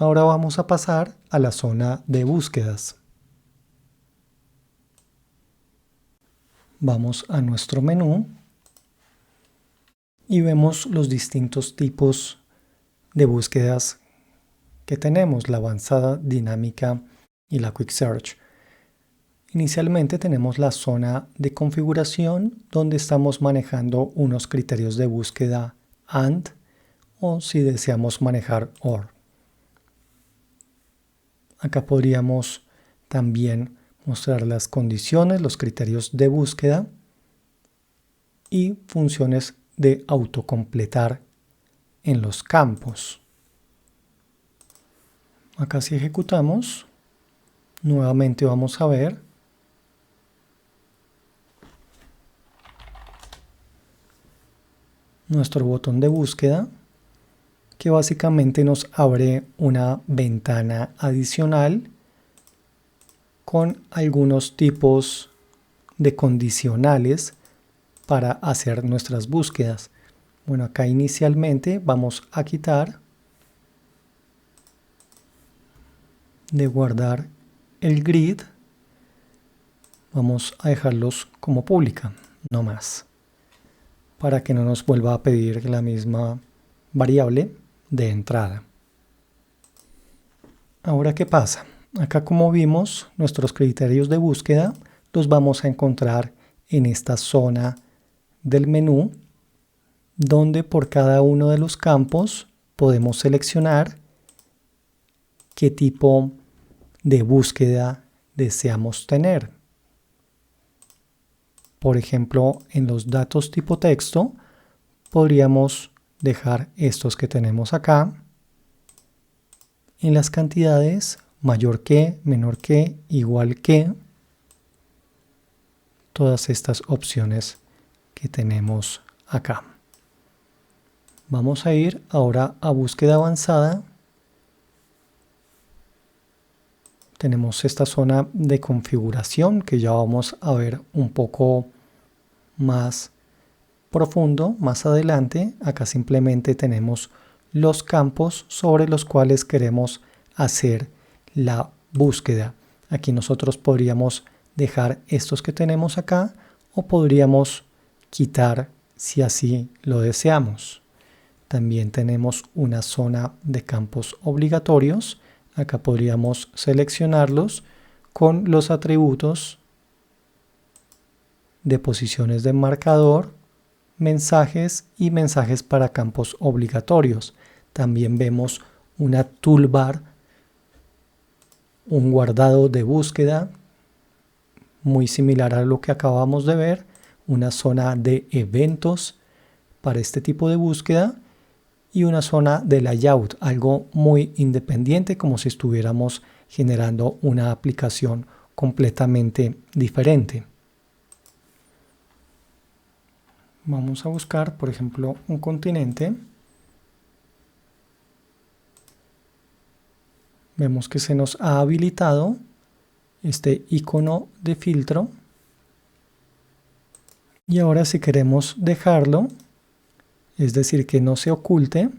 Ahora vamos a pasar a la zona de búsquedas. Vamos a nuestro menú y vemos los distintos tipos de búsquedas que tenemos, la avanzada, dinámica y la Quick Search. Inicialmente tenemos la zona de configuración donde estamos manejando unos criterios de búsqueda AND o si deseamos manejar OR. Acá podríamos también mostrar las condiciones, los criterios de búsqueda y funciones de autocompletar en los campos. Acá si ejecutamos, nuevamente vamos a ver nuestro botón de búsqueda, que básicamente nos abre una ventana adicional con algunos tipos de condicionales para hacer nuestras búsquedas. Bueno, acá inicialmente vamos a quitar de guardar el grid, vamos a dejarlos como pública, no más, para que no nos vuelva a pedir la misma variable de entrada. Ahora, ¿qué pasa? Acá, como vimos, nuestros criterios de búsqueda los vamos a encontrar en esta zona del menú, donde por cada uno de los campos podemos seleccionar qué tipo de búsqueda deseamos tener. Por ejemplo, en los datos tipo texto podríamos dejar estos que tenemos acá. En las cantidades, mayor que, menor que, igual que, todas estas opciones que tenemos acá. Vamos a ir ahora a búsqueda avanzada. Tenemos esta zona de configuración que ya vamos a ver un poco más profundo más adelante. Acá simplemente tenemos los campos sobre los cuales queremos hacer la búsqueda. Aquí nosotros podríamos dejar estos que tenemos acá o podríamos quitar si así lo deseamos. También tenemos una zona de campos obligatorios. Acá podríamos seleccionarlos con los atributos de posiciones de marcador, mensajes y mensajes para campos obligatorios. También vemos una toolbar, un guardado de búsqueda muy similar a lo que acabamos de ver, una zona de eventos para este tipo de búsqueda y una zona de layout, algo muy independiente, como si estuviéramos generando una aplicación completamente diferente. Vamos a buscar, por ejemplo, un continente. Vemos que se nos ha habilitado este icono de filtro. Y ahora, si queremos dejarlo, es decir, que no se oculte,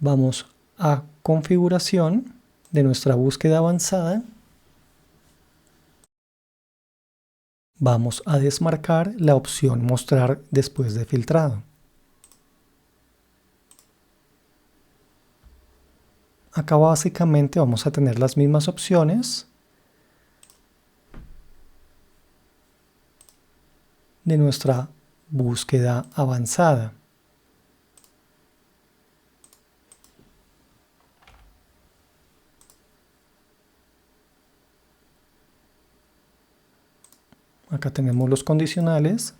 vamos a configuración de nuestra búsqueda avanzada. Vamos a desmarcar la opción mostrar después de filtrado. Acá básicamente vamos a tener las mismas opciones de nuestra búsqueda avanzada. Acá tenemos los condicionales.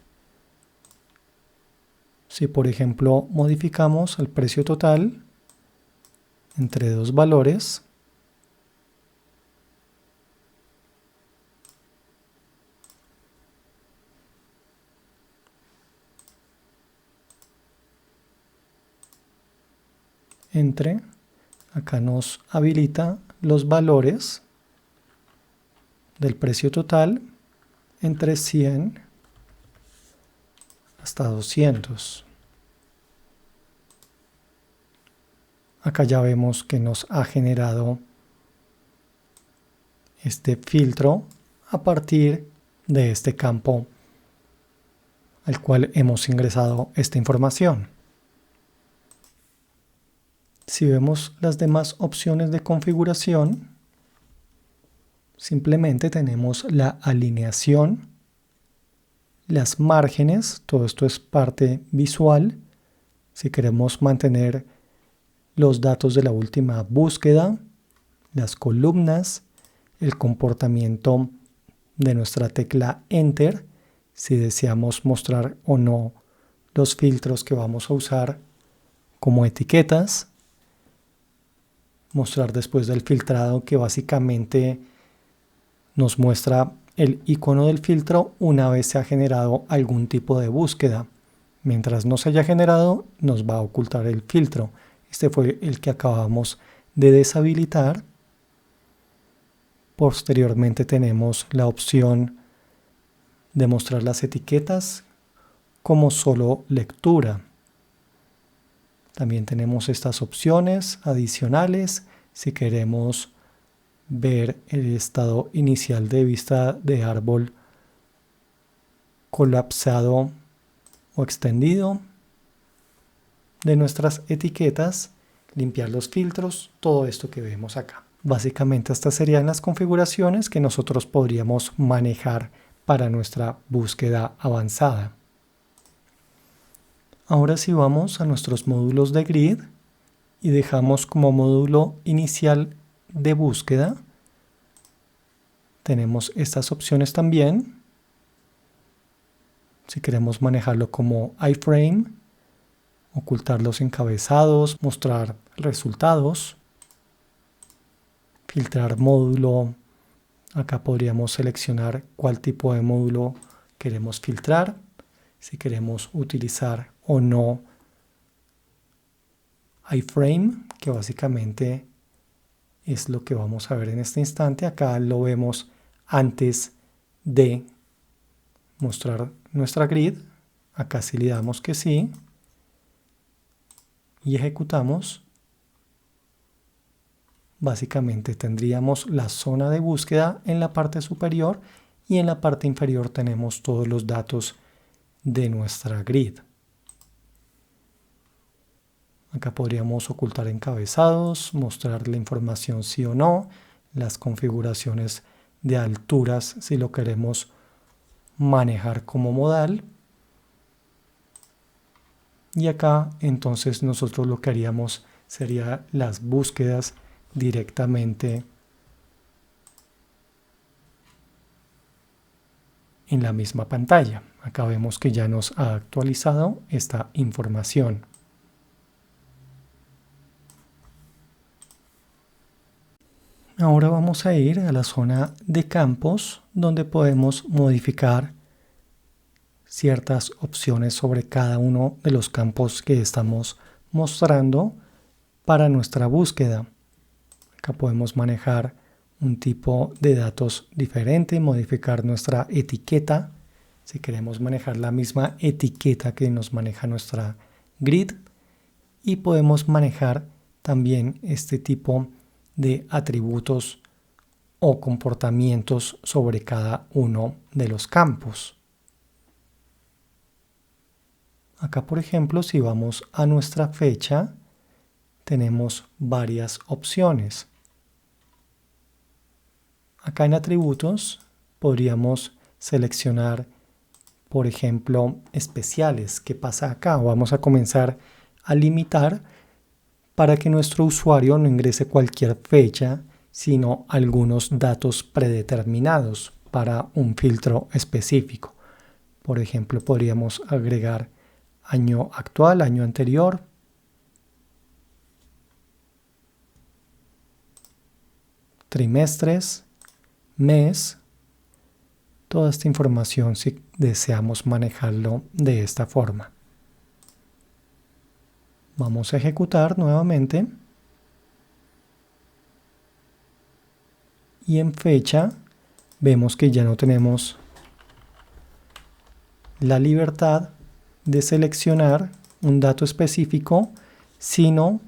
Si por ejemplo modificamos el precio total entre dos valores, acá nos habilita los valores del precio total entre 100 hasta 200. Acá ya vemos que nos ha generado este filtro a partir de este campo al cual hemos ingresado esta información. Si vemos las demás opciones de configuración, simplemente tenemos la alineación, las márgenes, todo esto es parte visual. Si queremos mantener los datos de la última búsqueda, las columnas, el comportamiento de nuestra tecla Enter, si deseamos mostrar o no los filtros que vamos a usar como etiquetas, mostrar después del filtrado, que básicamente nos muestra el icono del filtro una vez se ha generado algún tipo de búsqueda. Mientras no se haya generado, nos va a ocultar el filtro. Este fue el que acabamos de deshabilitar. Posteriormente tenemos la opción de mostrar las etiquetas como solo lectura. También tenemos estas opciones adicionales si queremos ver el estado inicial de vista de árbol colapsado o extendido de nuestras etiquetas, limpiar los filtros, todo esto que vemos acá. Básicamente estas serían las configuraciones que nosotros podríamos manejar para nuestra búsqueda avanzada. Ahora sí vamos a nuestros módulos de grid y dejamos como módulo inicial de búsqueda. Tenemos estas opciones también. Si queremos manejarlo como iframe, ocultar los encabezados, mostrar resultados, filtrar módulo. Acá podríamos seleccionar cuál tipo de módulo queremos filtrar, si queremos utilizar o no iframe, que básicamente es lo que vamos a ver en este instante. Acá lo vemos antes de mostrar nuestra grid. Acá sí le damos que sí y ejecutamos. Básicamente tendríamos la zona de búsqueda en la parte superior y en la parte inferior tenemos todos los datos de nuestra grid. Acá podríamos ocultar encabezados, mostrar la información sí o no, las configuraciones de alturas si lo queremos manejar como modal. Y acá entonces nosotros lo que haríamos sería las búsquedas directamente en la misma pantalla. Acá vemos que ya nos ha actualizado esta información. Ahora vamos a ir a la zona de campos donde podemos modificar ciertas opciones sobre cada uno de los campos que estamos mostrando para nuestra búsqueda. Acá podemos manejar un tipo de datos diferente, modificar nuestra etiqueta. Si queremos manejar la misma etiqueta que nos maneja nuestra grid, y podemos manejar también este tipo de atributos o comportamientos sobre cada uno de los campos. Acá, por ejemplo, si vamos a nuestra fecha, tenemos varias opciones. Acá en atributos podríamos seleccionar, por ejemplo, especiales. ¿Qué pasa acá? Vamos a comenzar a limitar para que nuestro usuario no ingrese cualquier fecha, sino algunos datos predeterminados para un filtro específico. Por ejemplo, podríamos agregar año actual, año anterior, trimestres, mes, toda esta información si deseamos manejarlo de esta forma. Vamos a ejecutar nuevamente y en fecha vemos que ya no tenemos la libertad de seleccionar un dato específico, sino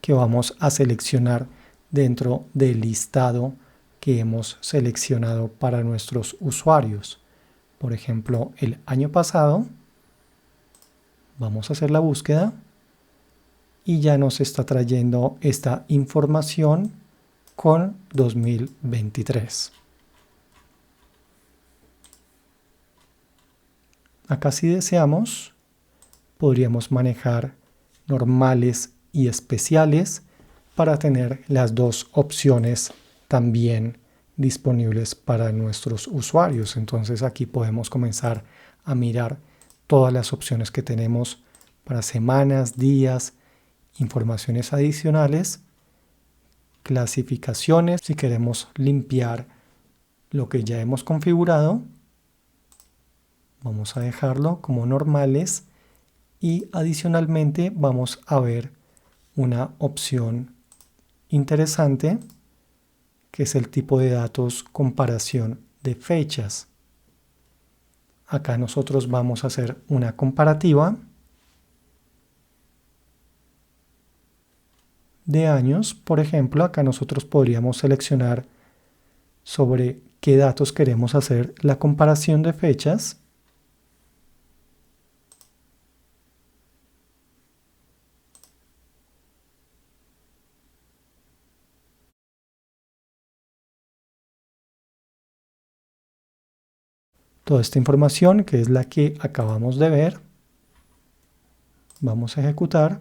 que vamos a seleccionar dentro del listado que hemos seleccionado para nuestros usuarios. Por ejemplo, el año pasado, vamos a hacer la búsqueda y ya nos está trayendo esta información con 2023. Acá, si deseamos, podríamos manejar normales y especiales para tener las dos opciones también disponibles para nuestros usuarios. Entonces aquí podemos comenzar a mirar todas las opciones que tenemos para semanas, días, informaciones adicionales, clasificaciones, si queremos limpiar lo que ya hemos configurado, vamos a dejarlo como normales y adicionalmente vamos a ver una opción interesante que es el tipo de datos comparación de fechas. Acá nosotros vamos a hacer una comparativa de años. Por ejemplo, acá nosotros podríamos seleccionar sobre qué datos queremos hacer la comparación de fechas. Toda esta información, que es la que acabamos de ver, vamos a ejecutar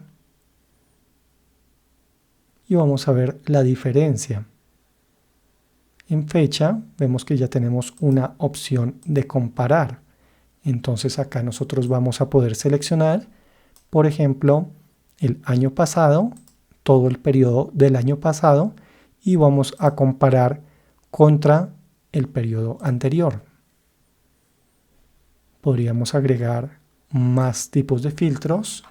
y vamos a ver la diferencia. En fecha vemos que ya tenemos una opción de comparar. Entonces acá nosotros vamos a poder seleccionar, por ejemplo, el año pasado, todo el periodo del año pasado, y vamos a comparar contra el periodo anterior. Podríamos agregar más tipos de filtros.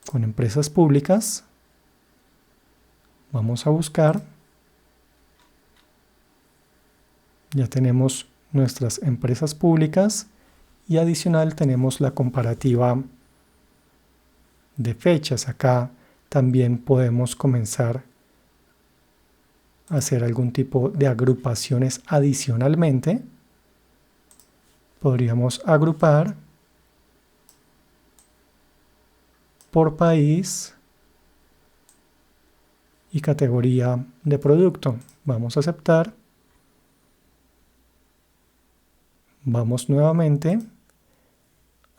Con empresas públicas, vamos a buscar. Ya tenemos nuestras empresas públicas y adicional tenemos la comparativa de fechas. Acá también podemos comenzar a hacer algún tipo de agrupaciones adicionalmente. Podríamos agrupar por país y categoría de producto. Vamos a aceptar. Vamos nuevamente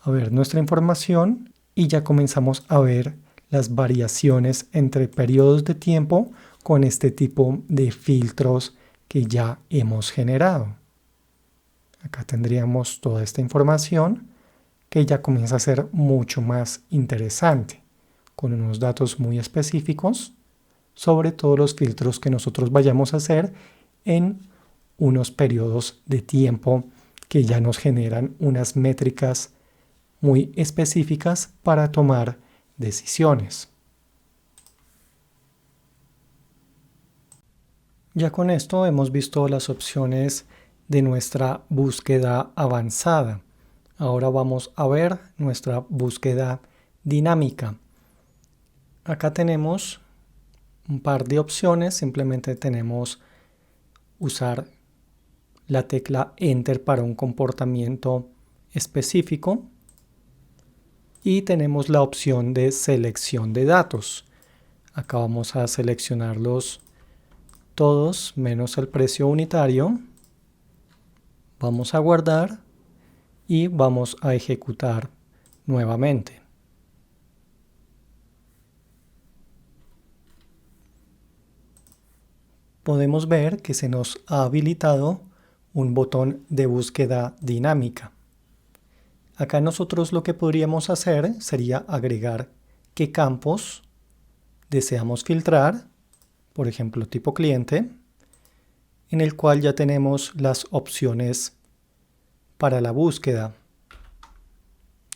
a ver nuestra información y ya comenzamos a ver las variaciones entre periodos de tiempo con este tipo de filtros que ya hemos generado. Acá tendríamos toda esta información que ya comienza a ser mucho más interesante, con unos datos muy específicos sobre todos los filtros que nosotros vayamos a hacer en unos periodos de tiempo que ya nos generan unas métricas muy específicas para tomar decisiones. Ya con esto hemos visto las opciones de nuestra búsqueda avanzada. Ahora vamos a ver nuestra búsqueda dinámica. Acá tenemos un par de opciones. Simplemente tenemos usar la tecla Enter para un comportamiento específico. Y tenemos la opción de selección de datos. Acá vamos a seleccionarlos todos menos el precio unitario. Vamos a guardar y vamos a ejecutar nuevamente. Podemos ver que se nos ha habilitado un botón de búsqueda dinámica. Acá nosotros lo que podríamos hacer sería agregar qué campos deseamos filtrar, por ejemplo tipo cliente, en el cual ya tenemos las opciones para la búsqueda.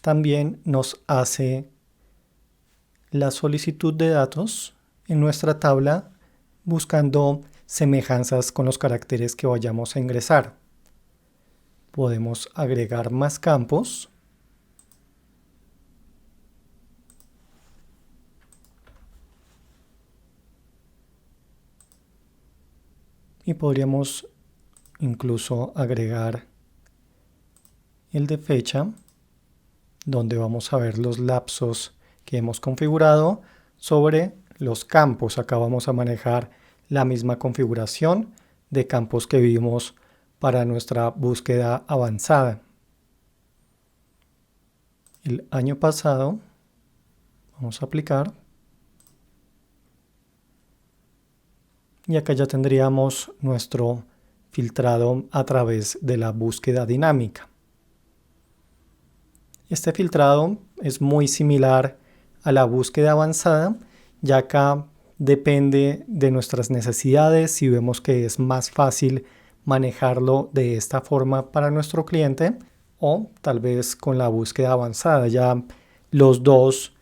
También nos hace la solicitud de datos en nuestra tabla buscando semejanzas con los caracteres que vayamos a ingresar. Podemos agregar más campos. Y podríamos incluso agregar el de fecha, donde vamos a ver los lapsos que hemos configurado sobre los campos. Acá vamos a manejar la misma configuración de campos que vimos para nuestra búsqueda avanzada. El año pasado vamos a aplicar. Y acá ya tendríamos nuestro filtrado a través de la búsqueda dinámica. Este filtrado es muy similar a la búsqueda avanzada, ya acá depende de nuestras necesidades. Si vemos que es más fácil manejarlo de esta forma para nuestro cliente, o tal vez con la búsqueda avanzada, ya los dos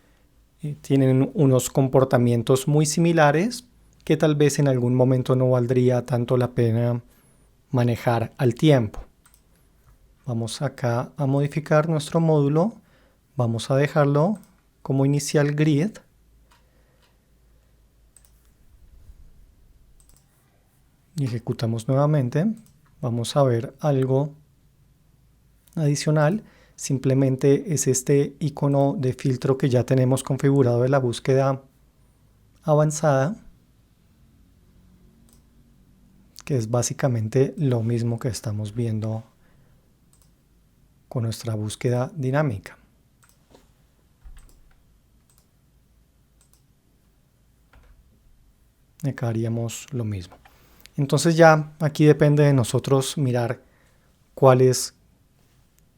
tienen unos comportamientos muy similares que tal vez en algún momento no valdría tanto la pena manejar al tiempo. Vamos acá a modificar nuestro módulo, vamos a dejarlo como inicial grid. Y ejecutamos nuevamente. Vamos a ver algo adicional. Simplemente es este icono de filtro que ya tenemos configurado de la búsqueda avanzada, que es básicamente lo mismo que estamos viendo con nuestra búsqueda dinámica. Acá haríamos lo mismo. Entonces ya aquí depende de nosotros mirar cuáles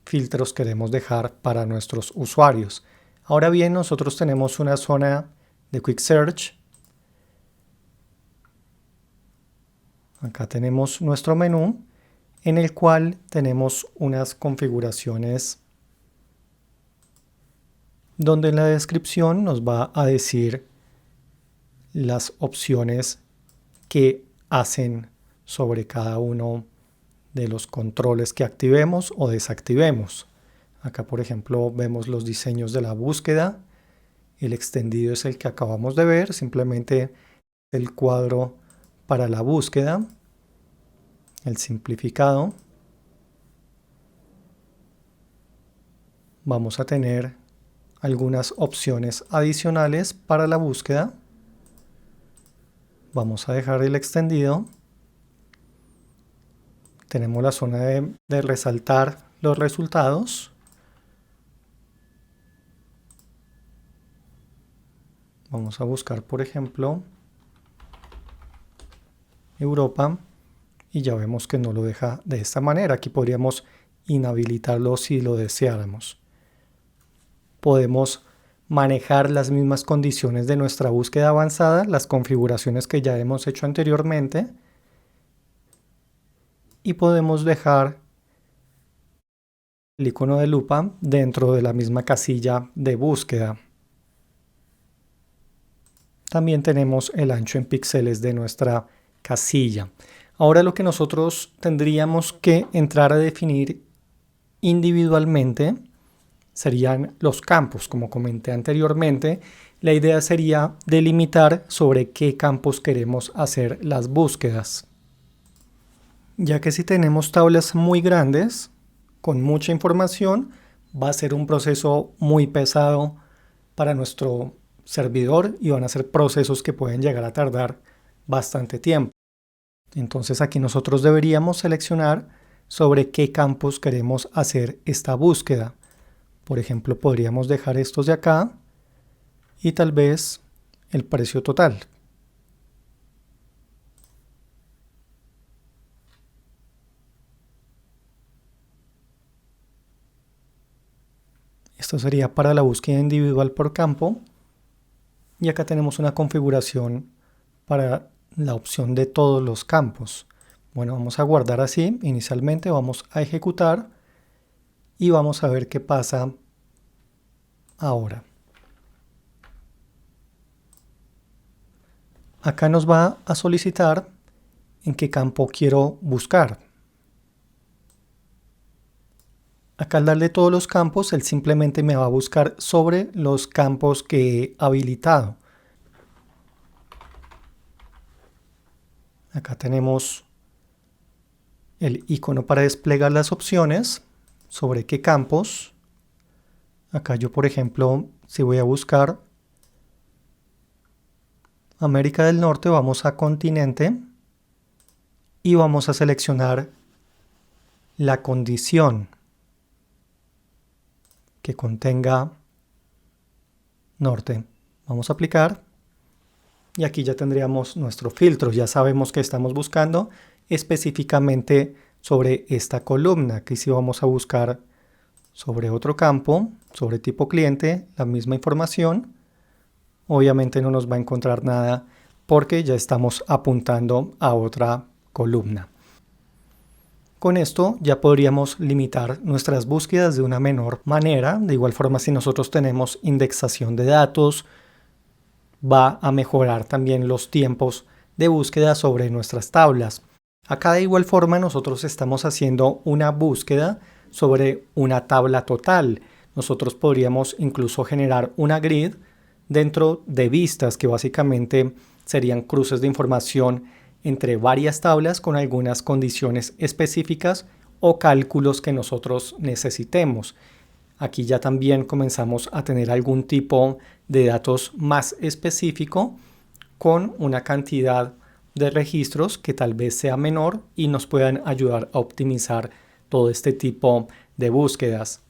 filtros queremos dejar para nuestros usuarios. Ahora bien, nosotros tenemos una zona de Quick Search. Acá tenemos nuestro menú en el cual tenemos unas configuraciones donde en la descripción nos va a decir las opciones que hacen sobre cada uno de los controles que activemos o desactivemos. Acá, por ejemplo, vemos los diseños de la búsqueda. El extendido es el que acabamos de ver, simplemente el cuadro para la búsqueda. El simplificado. Vamos a tener algunas opciones adicionales para la búsqueda. Vamos a dejar el extendido. Tenemos la zona de resaltar los resultados. Vamos a buscar, por ejemplo, Europa. Y ya vemos que no lo deja de esta manera. Aquí podríamos inhabilitarlo si lo deseáramos. Podemos manejar las mismas condiciones de nuestra búsqueda avanzada, las configuraciones que ya hemos hecho anteriormente. Y podemos dejar el icono de lupa dentro de la misma casilla de búsqueda. También tenemos el ancho en píxeles de nuestra casilla. Ahora lo que nosotros tendríamos que entrar a definir individualmente serían los campos. Como comenté anteriormente, la idea sería delimitar sobre qué campos queremos hacer las búsquedas. Ya que si tenemos tablas muy grandes, con mucha información, va a ser un proceso muy pesado para nuestro servidor y van a ser procesos que pueden llegar a tardar bastante tiempo. Entonces aquí nosotros deberíamos seleccionar sobre qué campos queremos hacer esta búsqueda. Por ejemplo, podríamos dejar estos de acá y tal vez el precio total. Esto sería para la búsqueda individual por campo. Y acá tenemos una configuración para la opción de todos los campos. Bueno, vamos a guardar así. Inicialmente vamos a ejecutar y vamos a ver qué pasa ahora. Acá nos va a solicitar en qué campo quiero buscar. Acá al darle todos los campos, él simplemente me va a buscar sobre los campos que he habilitado. Acá tenemos el icono para desplegar las opciones, sobre qué campos. Acá yo, por ejemplo, si voy a buscar América del Norte, vamos a continente y vamos a seleccionar la condición que contenga norte. Vamos a aplicar y aquí ya tendríamos nuestro filtro. Ya sabemos que estamos buscando específicamente sobre esta columna. Aquí sí vamos a buscar sobre otro campo, sobre tipo cliente, la misma información. Obviamente no nos va a encontrar nada porque ya estamos apuntando a otra columna. Con esto ya podríamos limitar nuestras búsquedas de una menor manera. De igual forma, si nosotros tenemos indexación de datos, va a mejorar también los tiempos de búsqueda sobre nuestras tablas. Acá de igual forma nosotros estamos haciendo una búsqueda sobre una tabla total. Nosotros podríamos incluso generar una grid dentro de vistas que básicamente serían cruces de información entre varias tablas con algunas condiciones específicas o cálculos que nosotros necesitemos. Aquí ya también comenzamos a tener algún tipo de datos más específico con una cantidad de registros que tal vez sea menor y nos puedan ayudar a optimizar todo este tipo de búsquedas.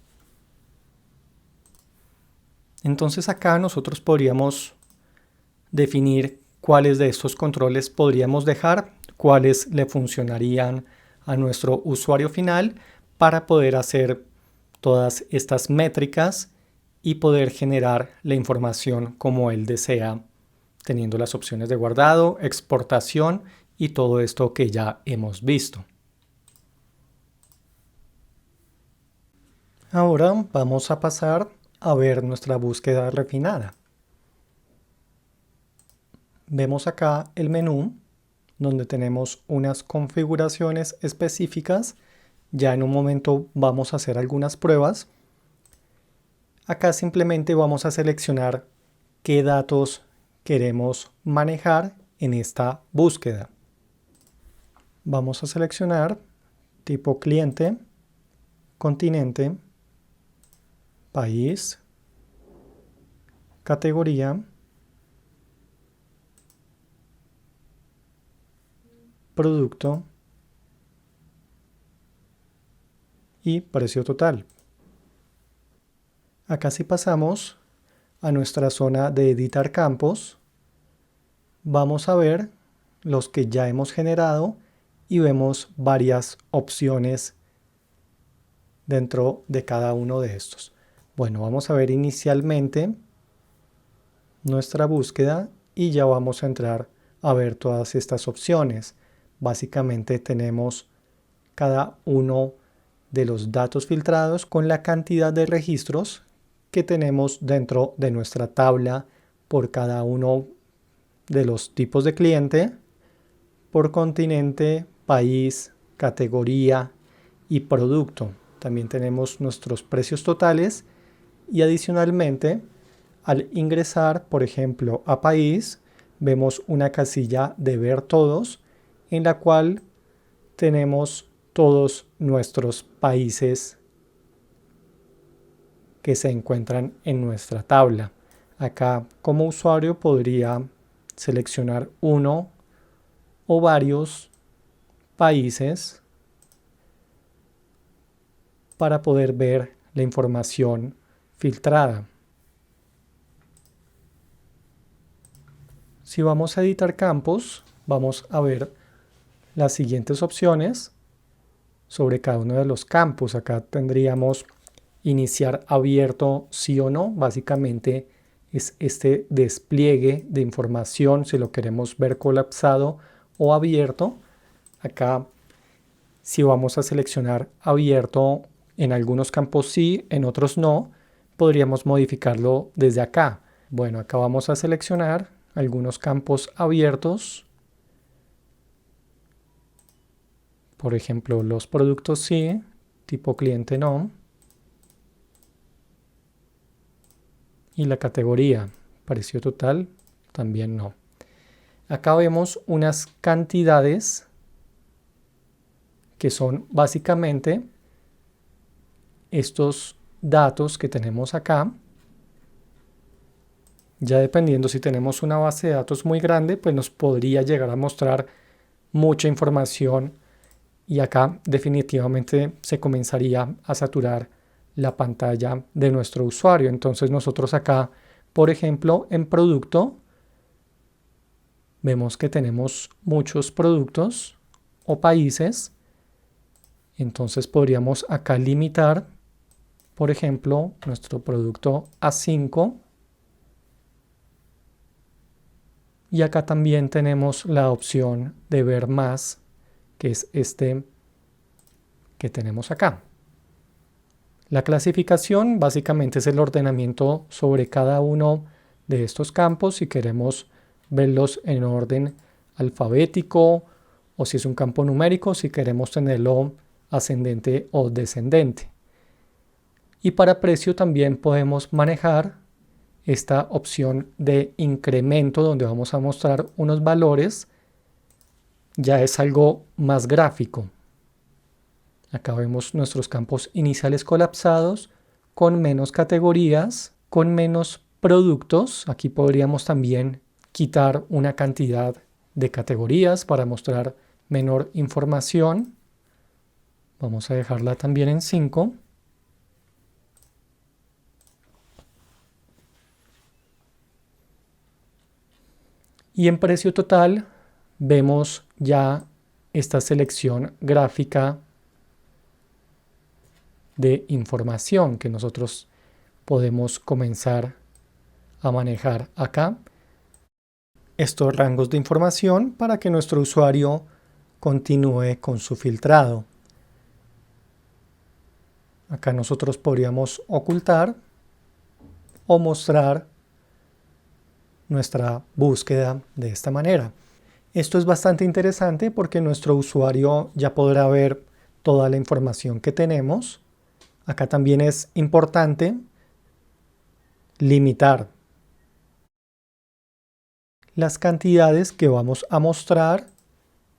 Entonces acá nosotros podríamos definir cuáles de estos controles podríamos dejar, cuáles le funcionarían a nuestro usuario final para poder hacer todas estas métricas y poder generar la información como él desea, teniendo las opciones de guardado, exportación y todo esto que ya hemos visto. Ahora vamos a pasar a ver nuestra búsqueda refinada. Vemos acá el menú donde tenemos unas configuraciones específicas. Ya en un momento vamos a hacer algunas pruebas. Acá simplemente vamos a seleccionar qué datos queremos manejar en esta búsqueda. Vamos a seleccionar tipo cliente, continente, país, categoría, producto y precio total. Acá si pasamos a nuestra zona de editar campos, vamos a ver los que ya hemos generado y vemos varias opciones dentro de cada uno de estos. Bueno, vamos a ver inicialmente nuestra búsqueda y ya vamos a entrar a ver todas estas opciones. Básicamente tenemos cada uno de los datos filtrados con la cantidad de registros que tenemos dentro de nuestra tabla por cada uno de los tipos de cliente, por continente, país, categoría y producto. También tenemos nuestros precios totales y adicionalmente al ingresar, por ejemplo, a país, vemos una casilla de ver todos en la cual tenemos todos nuestros países que se encuentran en nuestra tabla. Acá como usuario podría seleccionar uno o varios países para poder ver la información filtrada. Si vamos a editar campos, vamos a ver las siguientes opciones sobre cada uno de los campos. Acá tendríamos iniciar abierto sí o no. Básicamente es este despliegue de información si lo queremos ver colapsado o abierto. Acá si vamos a seleccionar abierto, en algunos campos sí, en otros no, podríamos modificarlo desde acá. Bueno, acá vamos a seleccionar algunos campos abiertos. Por ejemplo, los productos sí, tipo cliente no. Y la categoría, precio total, también no. Acá vemos unas cantidades que son básicamente estos datos que tenemos acá. Ya dependiendo si tenemos una base de datos muy grande, pues nos podría llegar a mostrar mucha información y acá definitivamente se comenzaría a saturar la pantalla de nuestro usuario. Entonces nosotros acá, por ejemplo, en producto, vemos que tenemos muchos productos o países. Entonces podríamos acá limitar, por ejemplo, nuestro producto a 5. Y acá también tenemos la opción de ver más, que es este que tenemos acá. La clasificación básicamente es el ordenamiento sobre cada uno de estos campos, si queremos verlos en orden alfabético o si es un campo numérico, si queremos tenerlo ascendente o descendente. Y para precio también podemos manejar esta opción de incremento donde vamos a mostrar unos valores. Ya es algo más gráfico. Acá vemos nuestros campos iniciales colapsados con menos categorías, con menos productos. Aquí podríamos también quitar una cantidad de categorías para mostrar menor información. Vamos a dejarla también en 5. Y en precio total vemos ya esta selección gráfica de información que nosotros podemos comenzar a manejar acá. Estos rangos de información para que nuestro usuario continúe con su filtrado. Acá nosotros podríamos ocultar o mostrar nuestra búsqueda de esta manera. Esto es bastante interesante porque nuestro usuario ya podrá ver toda la información que tenemos. Acá también es importante limitar las cantidades que vamos a mostrar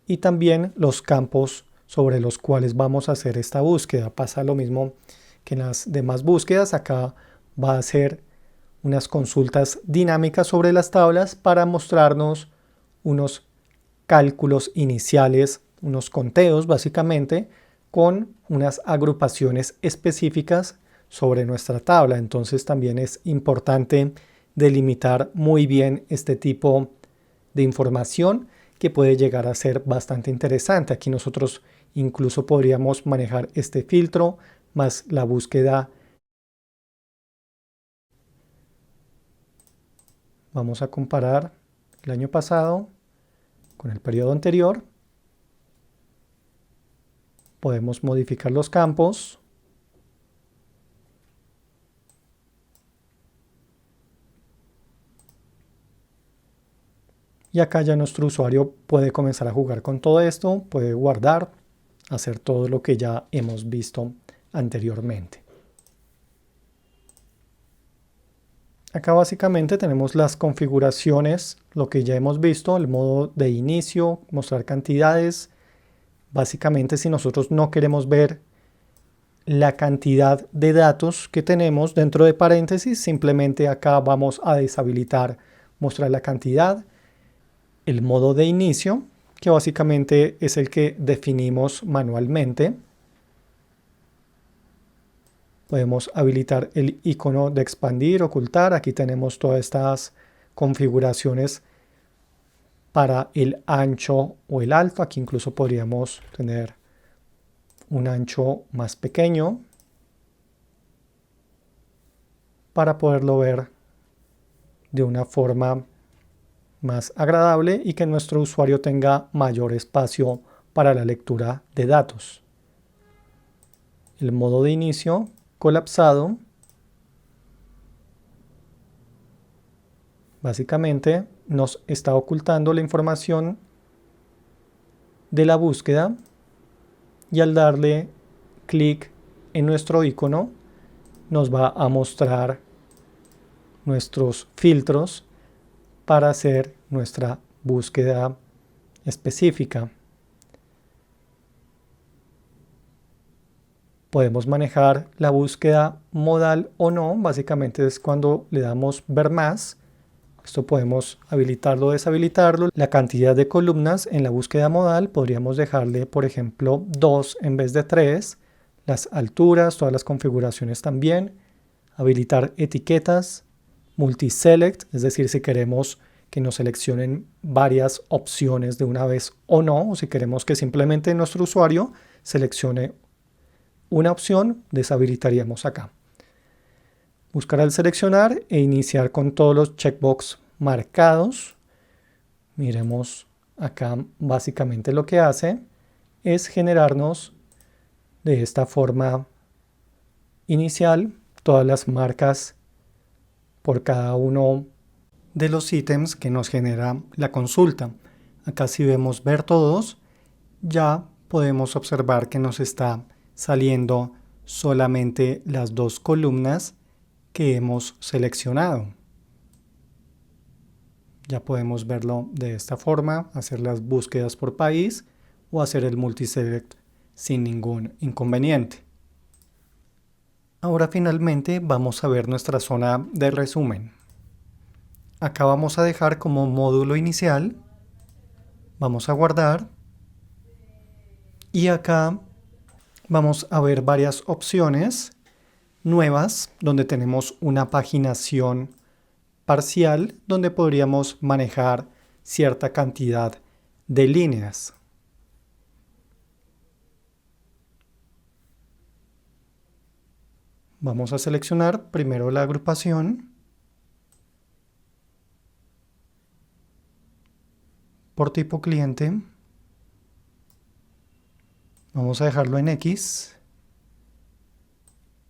y también los campos sobre los cuales vamos a hacer esta búsqueda. Pasa lo mismo que en las demás búsquedas. Acá va a ser unas consultas dinámicas sobre las tablas para mostrarnos unos cálculos iniciales, unos conteos básicamente, con unas agrupaciones específicas sobre nuestra tabla. Entonces también es importante delimitar muy bien este tipo de información que puede llegar a ser bastante interesante. Aquí nosotros incluso podríamos manejar este filtro más la búsqueda. Vamos a comparar el año pasado con el periodo anterior. Podemos modificar los campos. Y acá ya nuestro usuario puede comenzar a jugar con todo esto, puede guardar, hacer todo lo que ya hemos visto anteriormente. Acá básicamente tenemos las configuraciones, lo que ya hemos visto, el modo de inicio, mostrar cantidades. Básicamente si nosotros no queremos ver la cantidad de datos que tenemos dentro de paréntesis, simplemente acá vamos a deshabilitar mostrar la cantidad. El modo de inicio, que básicamente es el que definimos manualmente. Podemos habilitar el icono de expandir, ocultar. Aquí tenemos todas estas configuraciones para el ancho o el alto. Aquí incluso podríamos tener un ancho más pequeño para poderlo ver de una forma más agradable y que nuestro usuario tenga mayor espacio para la lectura de datos. El modo de inicio colapsado básicamente nos está ocultando la información de la búsqueda y al darle clic en nuestro icono nos va a mostrar nuestros filtros para hacer nuestra búsqueda específica. Podemos manejar la búsqueda modal o no, básicamente es cuando le damos ver más. Esto podemos habilitarlo o deshabilitarlo. La cantidad de columnas en la búsqueda modal podríamos dejarle, por ejemplo, 2 en vez de 3. Las alturas, todas las configuraciones también. Habilitar etiquetas, multiselect, es decir, si queremos que nos seleccionen varias opciones de una vez o no, o si queremos que simplemente nuestro usuario seleccione una opción, deshabilitaríamos acá. Buscar al seleccionar e iniciar con todos los checkbox marcados. Miremos acá, básicamente lo que hace es generarnos de esta forma inicial todas las marcas por cada uno de los ítems que nos genera la consulta. Acá si vemos ver todos, ya podemos observar que nos está saliendo solamente las 2 columnas que hemos seleccionado. Ya podemos verlo de esta forma, hacer las búsquedas por país o hacer el multiselect sin ningún inconveniente. Ahora finalmente vamos a ver nuestra zona de resumen. Acá vamos a dejar como módulo inicial, vamos a guardar y acá vamos a ver varias opciones nuevas donde tenemos una paginación parcial donde podríamos manejar cierta cantidad de líneas. Vamos a seleccionar primero la agrupación por tipo cliente. Vamos a dejarlo en X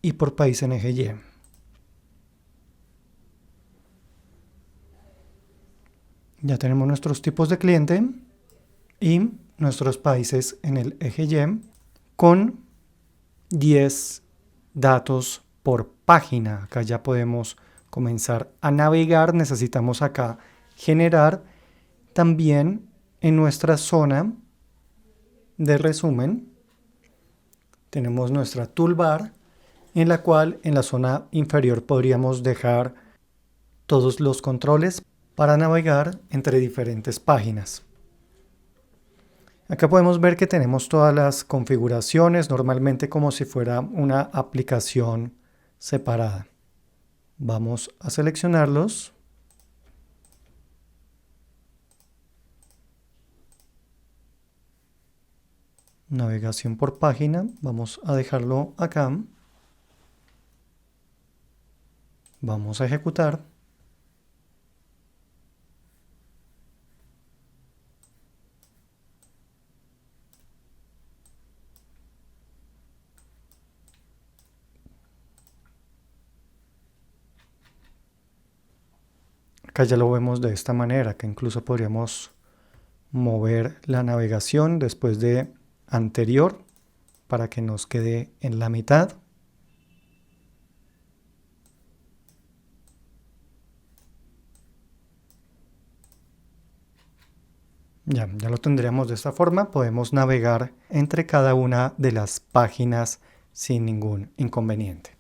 y por país en eje Y. Ya tenemos nuestros tipos de cliente y nuestros países en el eje Y con 10 datos por página. Acá ya podemos comenzar a navegar. Necesitamos acá generar también en nuestra zona de resumen. Tenemos nuestra toolbar en la cual en la zona inferior podríamos dejar todos los controles para navegar entre diferentes páginas. Acá podemos ver que tenemos todas las configuraciones, normalmente como si fuera una aplicación separada. Vamos a seleccionarlos. Navegación por página, vamos a dejarlo acá. Vamos a ejecutar. Acá ya lo vemos de esta manera, que incluso podríamos mover la navegación después de anterior para que nos quede en la mitad. Ya lo tendríamos de esta forma. Podemos navegar entre cada una de las páginas sin ningún inconveniente.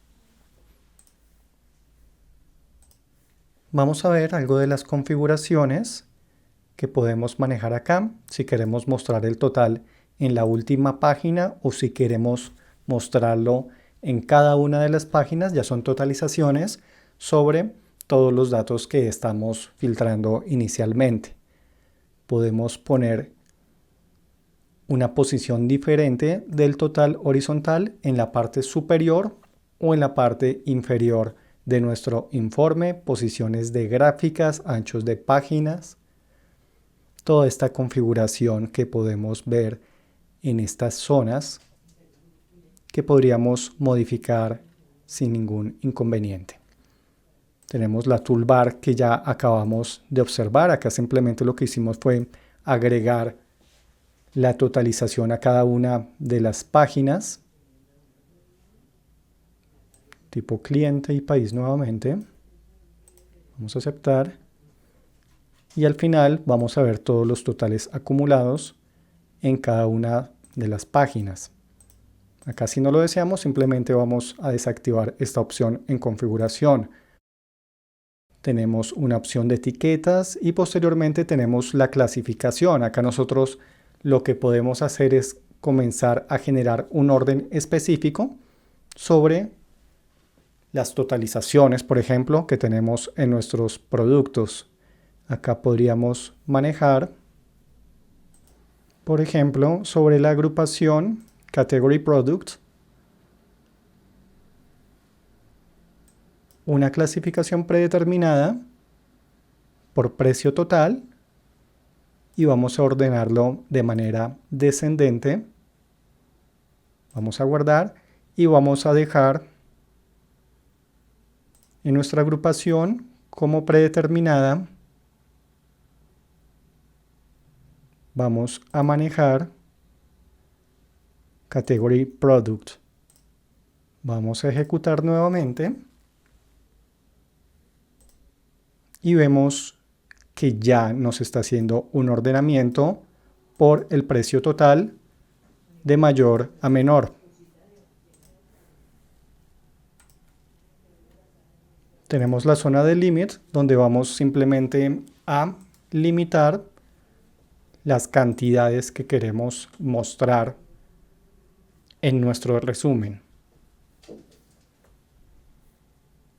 Vamos a ver algo de las configuraciones que podemos manejar acá. Si queremos mostrar el total en la última página o si queremos mostrarlo en cada una de las páginas, ya son totalizaciones sobre todos los datos que estamos filtrando inicialmente. Podemos poner una posición diferente del total horizontal en la parte superior o en la parte inferior de nuestro informe, posiciones de gráficas, anchos de páginas, toda esta configuración que podemos ver en estas zonas que podríamos modificar sin ningún inconveniente. Tenemos la toolbar que ya acabamos de observar. Acá simplemente lo que hicimos fue agregar la totalización a cada una de las páginas. Tipo cliente y país nuevamente. Vamos a aceptar. Y al final vamos a ver todos los totales acumulados en cada una de las páginas. Acá si no lo deseamos, simplemente vamos a desactivar esta opción en configuración. Tenemos una opción de etiquetas y posteriormente tenemos la clasificación. Acá nosotros lo que podemos hacer es comenzar a generar un orden específico sobre las totalizaciones, por ejemplo, que tenemos en nuestros productos. Acá podríamos manejar, por ejemplo, sobre la agrupación Category Product, una clasificación predeterminada por precio total y vamos a ordenarlo de manera descendente. Vamos a guardar y vamos a dejar en nuestra agrupación como predeterminada. Vamos a manejar Category Product. Vamos a ejecutar nuevamente. Y vemos que ya nos está haciendo un ordenamiento por el precio total de mayor a menor. Tenemos la zona de limit donde vamos simplemente a limitar las cantidades que queremos mostrar en nuestro resumen.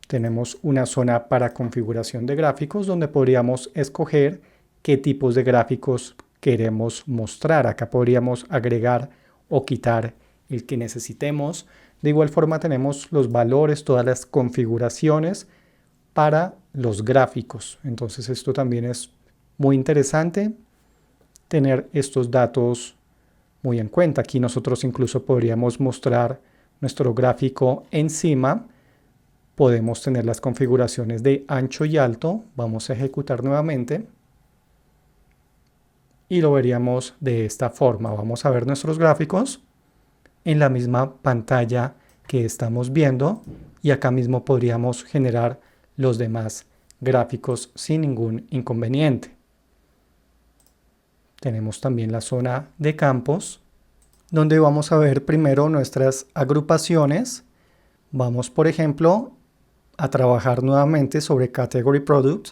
Tenemos una zona para configuración de gráficos donde podríamos escoger qué tipos de gráficos queremos mostrar. Acá podríamos agregar o quitar el que necesitemos. De igual forma tenemos los valores, todas las configuraciones para los gráficos. Entonces esto también es muy interesante tener estos datos muy en cuenta. Aquí nosotros incluso podríamos mostrar nuestro gráfico encima. Podemos tener las configuraciones de ancho y alto. Vamos a ejecutar nuevamente. Y lo veríamos de esta forma. Vamos a ver nuestros gráficos en la misma pantalla que estamos viendo. Y acá mismo podríamos generar los demás gráficos sin ningún inconveniente. Tenemos también la zona de campos, donde vamos a ver primero nuestras agrupaciones. Vamos, por ejemplo, a trabajar nuevamente sobre Category Product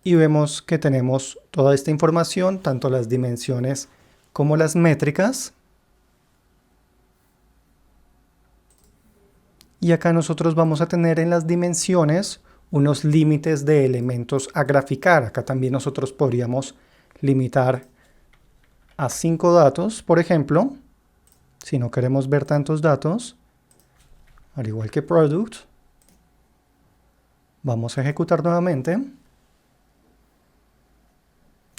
y vemos que tenemos toda esta información, tanto las dimensiones como las métricas. Y acá nosotros vamos a tener en las dimensiones unos límites de elementos a graficar. Acá también nosotros podríamos limitar a 5 datos, por ejemplo, si no queremos ver tantos datos. Al igual que Product, vamos a ejecutar nuevamente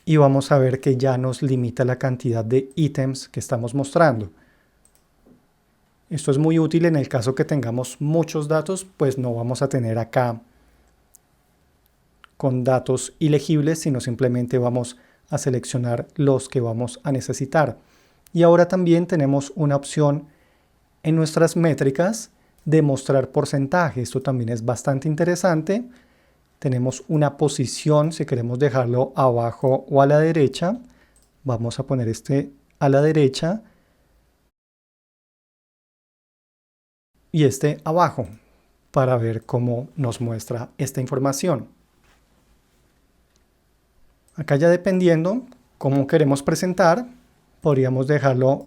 y vamos a ver que ya nos limita la cantidad de ítems que estamos mostrando. Esto es muy útil en el caso que tengamos muchos datos, pues no vamos a tener acá con datos ilegibles, sino simplemente vamos a seleccionar los que vamos a necesitar. Y ahora también tenemos una opción en nuestras métricas de mostrar porcentaje. Esto también es bastante interesante. Tenemos una posición, si queremos dejarlo abajo o a la derecha. Vamos a poner este a la derecha y este abajo para ver cómo nos muestra esta información. Acá ya dependiendo cómo queremos presentar, podríamos dejarlo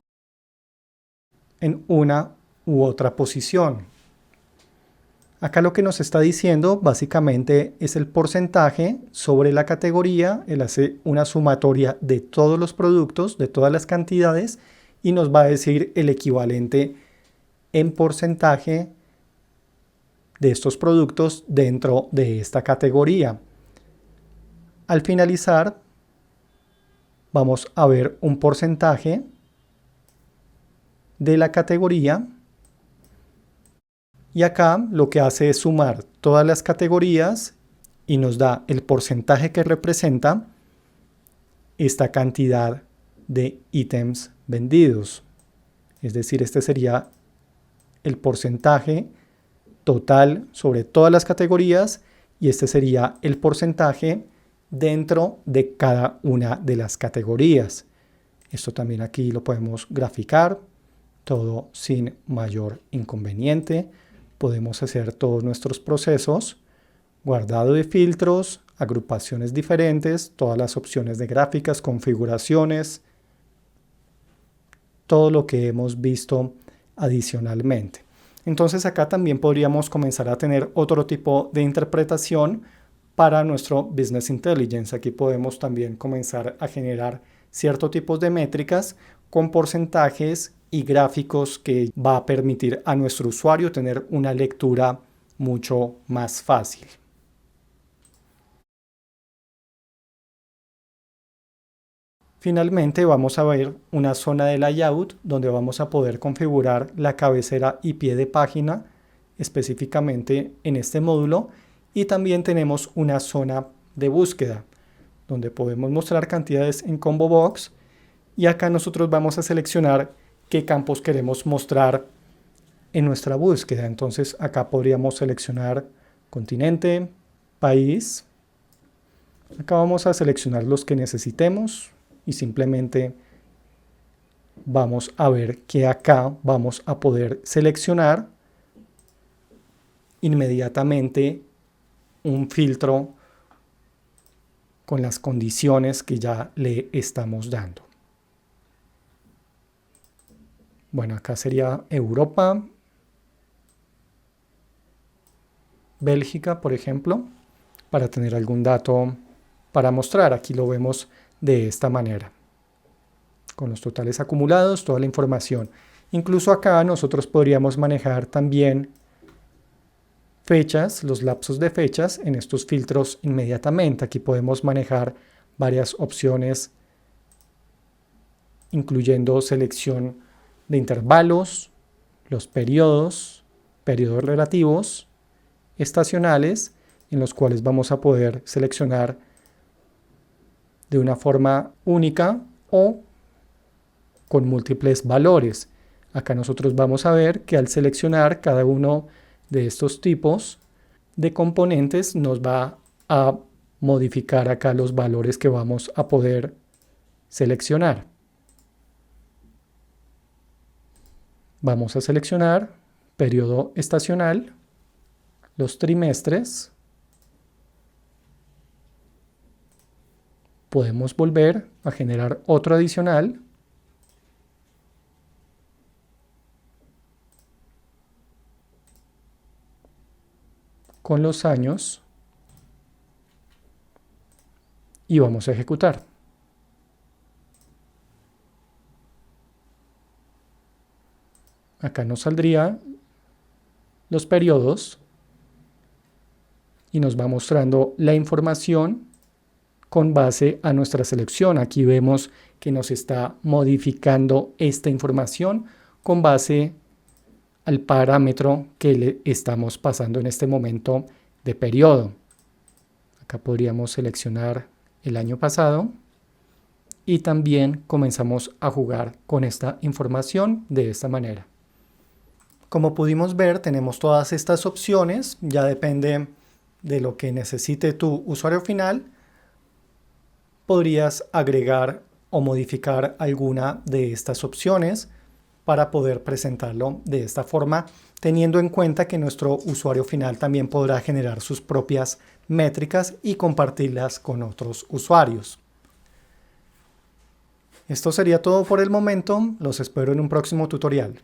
en una u otra posición. Acá lo que nos está diciendo básicamente es el porcentaje sobre la categoría. Él hace una sumatoria de todos los productos, de todas las cantidades, y nos va a decir el equivalente en porcentaje de estos productos dentro de esta categoría. Al finalizar, vamos a ver un porcentaje de la categoría. Y acá lo que hace es sumar todas las categorías y nos da el porcentaje que representa esta cantidad de ítems vendidos. Es decir, este sería el porcentaje total sobre todas las categorías y este sería el porcentaje dentro de cada una de las categorías. Esto también aquí lo podemos graficar, todo sin mayor inconveniente. Podemos hacer todos nuestros procesos, guardado de filtros, agrupaciones diferentes, todas las opciones de gráficas, configuraciones, todo lo que hemos visto adicionalmente. Entonces acá también podríamos comenzar a tener otro tipo de interpretación para nuestro Business Intelligence. Aquí podemos también comenzar a generar ciertos tipos de métricas con porcentajes y gráficos que va a permitir a nuestro usuario tener una lectura mucho más fácil. Finalmente vamos a ver una zona de layout donde vamos a poder configurar la cabecera y pie de página específicamente en este módulo y también tenemos una zona de búsqueda donde podemos mostrar cantidades en Combo Box y acá nosotros vamos a seleccionar qué campos queremos mostrar en nuestra búsqueda. Entonces acá podríamos seleccionar continente, país. Acá vamos a seleccionar los que necesitemos y simplemente vamos a ver que acá vamos a poder seleccionar inmediatamente un filtro con las condiciones que ya le estamos dando. Bueno, acá sería Europa, Bélgica, por ejemplo, para tener algún dato para mostrar. Aquí lo vemos de esta manera, con los totales acumulados, toda la información. Incluso acá nosotros podríamos manejar también fechas, los lapsos de fechas en estos filtros inmediatamente. Aquí podemos manejar varias opciones, incluyendo selección de intervalos, los periodos relativos, estacionales, en los cuales vamos a poder seleccionar de una forma única o con múltiples valores. Acá nosotros vamos a ver que al seleccionar cada uno de estos tipos de componentes nos va a modificar acá los valores que vamos a poder seleccionar. Vamos a seleccionar periodo estacional, los trimestres. Podemos volver a generar otro adicional. Con los años. Y vamos a ejecutar. Acá nos saldría los periodos y nos va mostrando la información con base a nuestra selección. Aquí vemos que nos está modificando esta información con base al parámetro que le estamos pasando en este momento de periodo. Acá podríamos seleccionar el año pasado y también comenzamos a jugar con esta información de esta manera. Como pudimos ver, tenemos todas estas opciones, ya depende de lo que necesite tu usuario final. Podrías agregar o modificar alguna de estas opciones para poder presentarlo de esta forma, teniendo en cuenta que nuestro usuario final también podrá generar sus propias métricas y compartirlas con otros usuarios. Esto sería todo por el momento, los espero en un próximo tutorial.